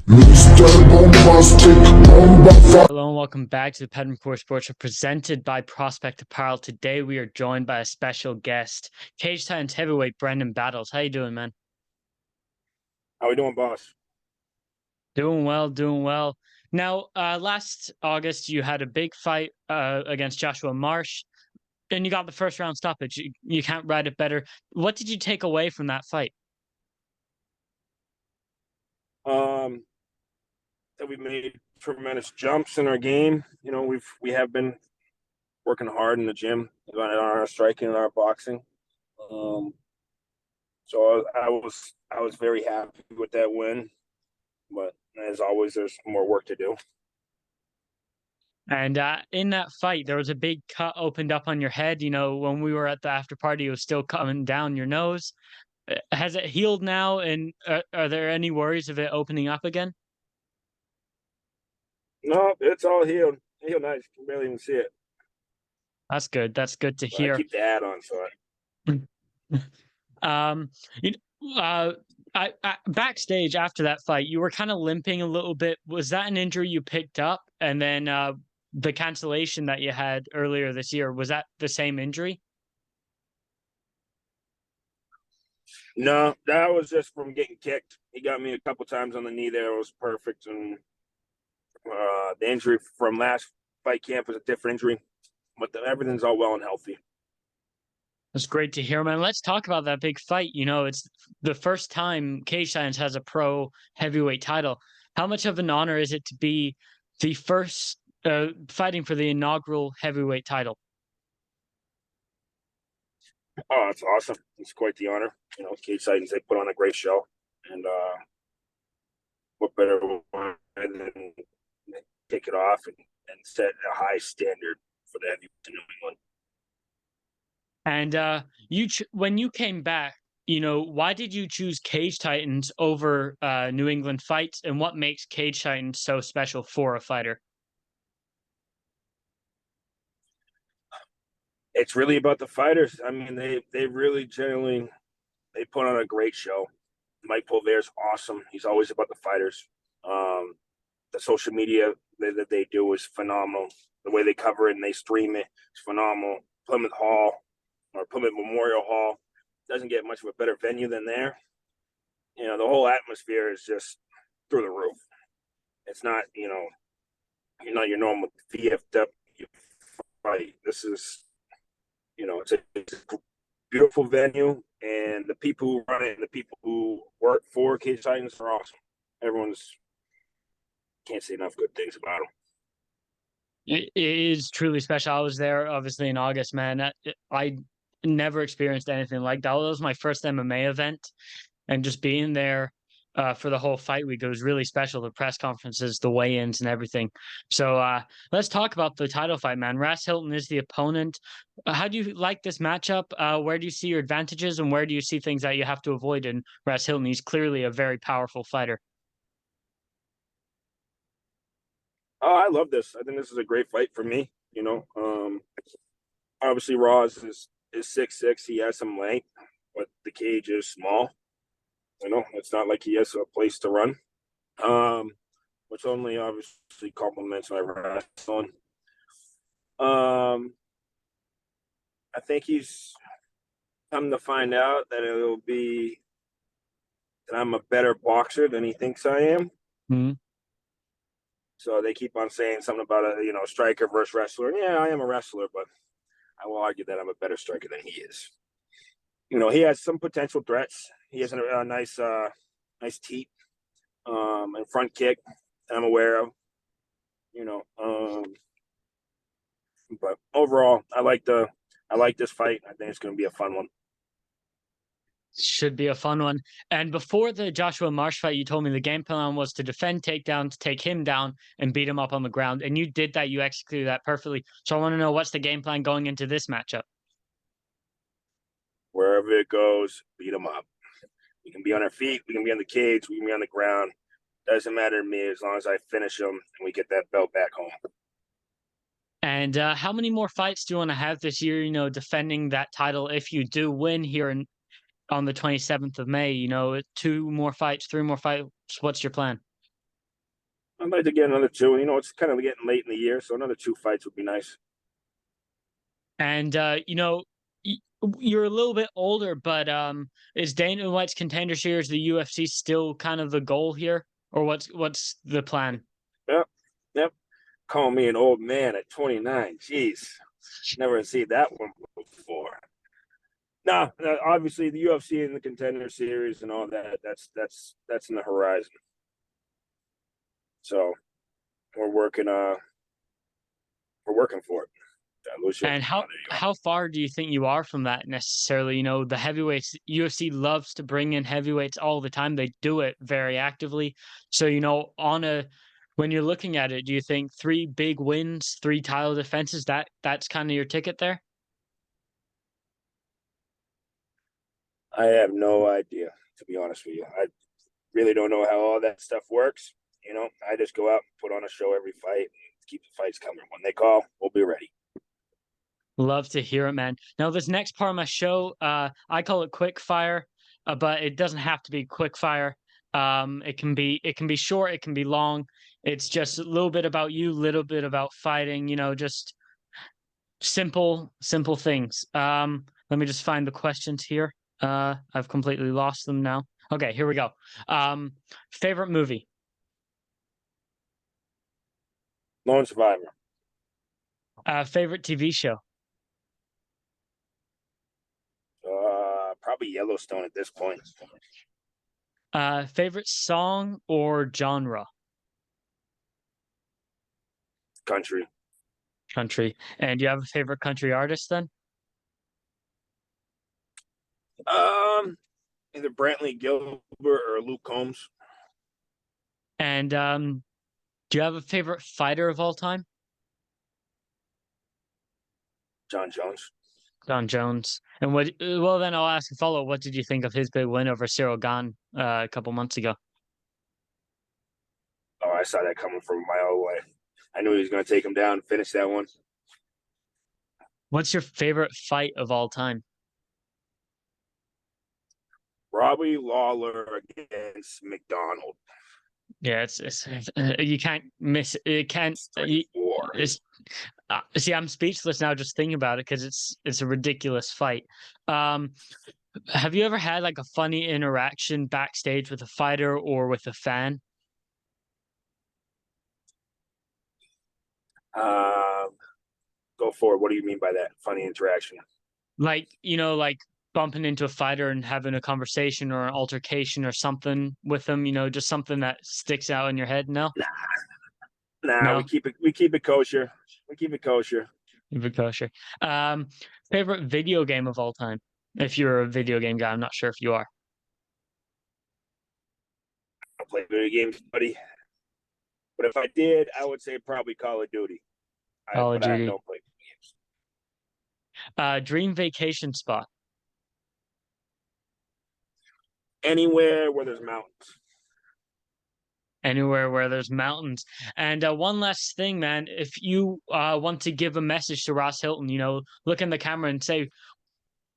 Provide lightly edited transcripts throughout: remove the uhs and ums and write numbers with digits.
Hello and welcome back to the Pet Report Sports Show presented by Prospect Apparel. Today we are joined by a special guest, Cage Titans heavyweight Brendan Battles. How you doing, man? How we doing, boss? Doing well, doing well. Now, last August you had a big fight against Joshua Marsh, and you got the first round stoppage. You can't write it better. What did you take away from that fight? Um, that we've made tremendous jumps in our game. You know, we have been working hard in the gym on our striking and our boxing. Um, so I was very happy with that win, but as always, there's more work to do. And in that fight, there was a big cut opened up on your head. You know, when we were at the after party, it was still coming down your nose. Has it healed now? And are there any worries of it opening up again? No, it's all healed. Healed nice. You can barely even see it. That's good. That's good to But I hear. keep the hat on, so um, you, backstage after that fight, you were kind of limping a little bit. Was that an injury you picked up? And then the cancellation that you had earlier this year, was that the same injury? no, that was just from getting kicked. He got me a couple times on the knee there. It was perfect, and the injury from last fight camp was a different injury, but everything's all well and healthy. That's great to hear, man. Let's talk about that big fight. You know, it's the first time Cage Science has a pro heavyweight title. How much of an honor is it to be the first fighting for the inaugural heavyweight title? Oh, it's awesome. It's quite the honor. You know, Cage Titans, they put on a great show. And what better way than kick it off and set a high standard for the heavyweight in New England. And when you came back, you know, why did you choose Cage Titans over New England Fights, and what makes Cage Titans so special for a fighter? It's really about the fighters. I mean, they really generally they put on a great show. Mike Polver's awesome. He's always about the fighters. Um, the social media that they do is phenomenal. The way they cover it and they stream it is phenomenal. Plymouth Hall or Plymouth Memorial Hall doesn't get much of a better venue than there. You know, the whole atmosphere is just through the roof. It's not, you're not your normal VFW fight. This is, it's a beautiful venue, and the people who run it and the people who work for Cage Titans are awesome. Everyone's can't say enough good things about them. It is truly special. I was there, obviously, in August, man. I never experienced anything like that. That was my first MMA event, and just being there for the whole fight week, it was really special. The press conferences, the weigh-ins, and everything. So let's talk about the title fight, man. Ras Hylton is the opponent. How do you like this matchup? Where do you see your advantages, and where do you see things that you have to avoid in Ras Hylton? He's clearly a very powerful fighter. Oh, I love this. I think this is a great fight for me. Obviously Ross is 6'6". He has some length, but the cage is small. It's not like he has a place to run. Which only obviously complements my wrestling. I think he's come to find out that it'll be that I'm a better boxer than he thinks I am. Mm-hmm. So they keep on saying something about a striker versus wrestler. And yeah, I am a wrestler, but I will argue that I'm a better striker than he is. He has some potential threats. He has a nice teep, and front kick that I'm aware of. You know, but overall, I like this fight. I think it's going to be a fun one. Should be a fun one. And before the Joshua Marsh fight, you told me the game plan was to defend takedowns, take him down, and beat him up on the ground. And you did that. You executed that perfectly. So I want to know, what's the game plan going into this matchup? Wherever it goes, beat him up. We can be on our feet. We can be on the cage. We can be on the ground. Doesn't matter to me as long as I finish him and we get that belt back home. And how many more fights do you want to have this year, you know, defending that title if you do win here on the 27th of May? You know, 2 more fights, 3 more fights. What's your plan? I'd like to get another 2. You know, it's kind of getting late in the year, so another 2 fights would be nice. And you know, you're a little bit older, but is Dana White's Contender Series, the UFC, still kind of the goal here, or what's the plan? Yep, yep. Call me an old man at 29. Jeez, never seen that one before. No, obviously the UFC and the Contender Series and all that. That's in the horizon. So we're working for it. And how far do you think you are from that necessarily? You know, the heavyweights, UFC loves to bring in heavyweights all the time. They do it very actively. So, you know, when you're looking at it, do you think 3 big wins, 3 title defenses, that's kind of your ticket there? I have no idea, to be honest with you. I really don't know how all that stuff works. You know, I just go out and put on a show every fight and keep the fights coming. When they call, we'll be ready. Love to hear it, man. Now, this next part of my show, I call it quick fire, but it doesn't have to be quick fire. It can be short, it can be long. It's just a little bit about you, little bit about fighting. You know, just simple things. Let me just find the questions here. I've completely lost them now. Okay, here we go. Favorite movie? Lone Survivor. Favorite TV show? Probably Yellowstone at this point. Favorite song or genre? Country. Country. And do you have a favorite country artist then? Either Brantley Gilbert or Luke Combs. And do you have a favorite fighter of all time? John Jones. John Jones. And well, then I'll ask a follow. What did you think of his big win over Cyril Gane a couple months ago? Oh, I saw that coming from a mile away. I knew he was going to take him down and finish that one. What's your favorite fight of all time? Robbie Lawler against McDonald. Yeah, it's you can't miss it. Can't it's see, I'm speechless now just thinking about it because it's a ridiculous fight. Have you ever had like a funny interaction backstage with a fighter or with a fan? Go forward. What do you mean by that? Funny interaction? Like, you know, like bumping into a fighter and having a conversation or an altercation or something with them, you know, just something that sticks out in your head? No? Nah, No? we keep it kosher. We keep it kosher. Keep it kosher. Favorite video game of all time? If you're a video game guy, I'm not sure if you are. I don't play video games, buddy. But if I did, I would say probably Call of Duty. Call of Duty. I don't play games. Dream vacation spot? Anywhere where there's mountains. Anywhere where there's mountains. And one last thing, man, if you want to give a message to Ras Hylton, you know, look in the camera and say,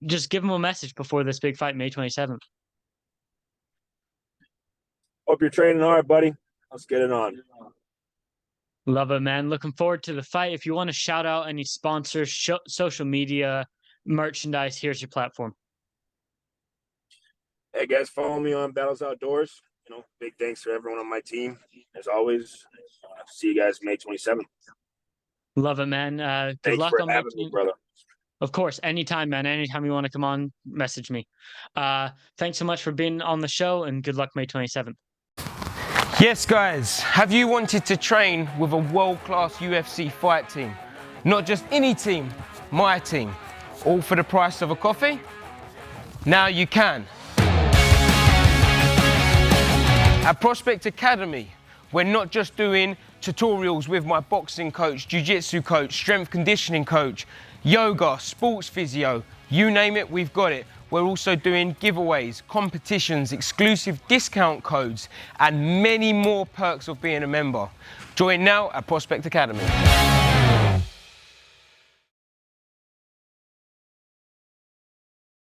just give him a message before this big fight, May 27th. Hope you're training hard, buddy. Let's get it on. Love it, man. Looking forward to the fight. If you want to shout out any sponsors, social media, merchandise, here's your platform. Hey, guys, follow me on Battles Outdoors. You know, big thanks to everyone on my team. As always, see you guys May 27th. Love it, man. Good Thanks luck for on having me, brother. Of course, anytime, man. Anytime you want to come on, message me. Thanks so much for being on the show, and good luck May 27th. Yes, guys, have you wanted to train with a world-class UFC fight team? Not just any team, my team. All for the price of a coffee? Now you can. At Prospect Academy, we're not just doing tutorials with my boxing coach, jiu-jitsu coach, strength conditioning coach, yoga, sports physio, you name it, we've got it. We're also doing giveaways, competitions, exclusive discount codes, and many more perks of being a member. Join now at Prospect Academy.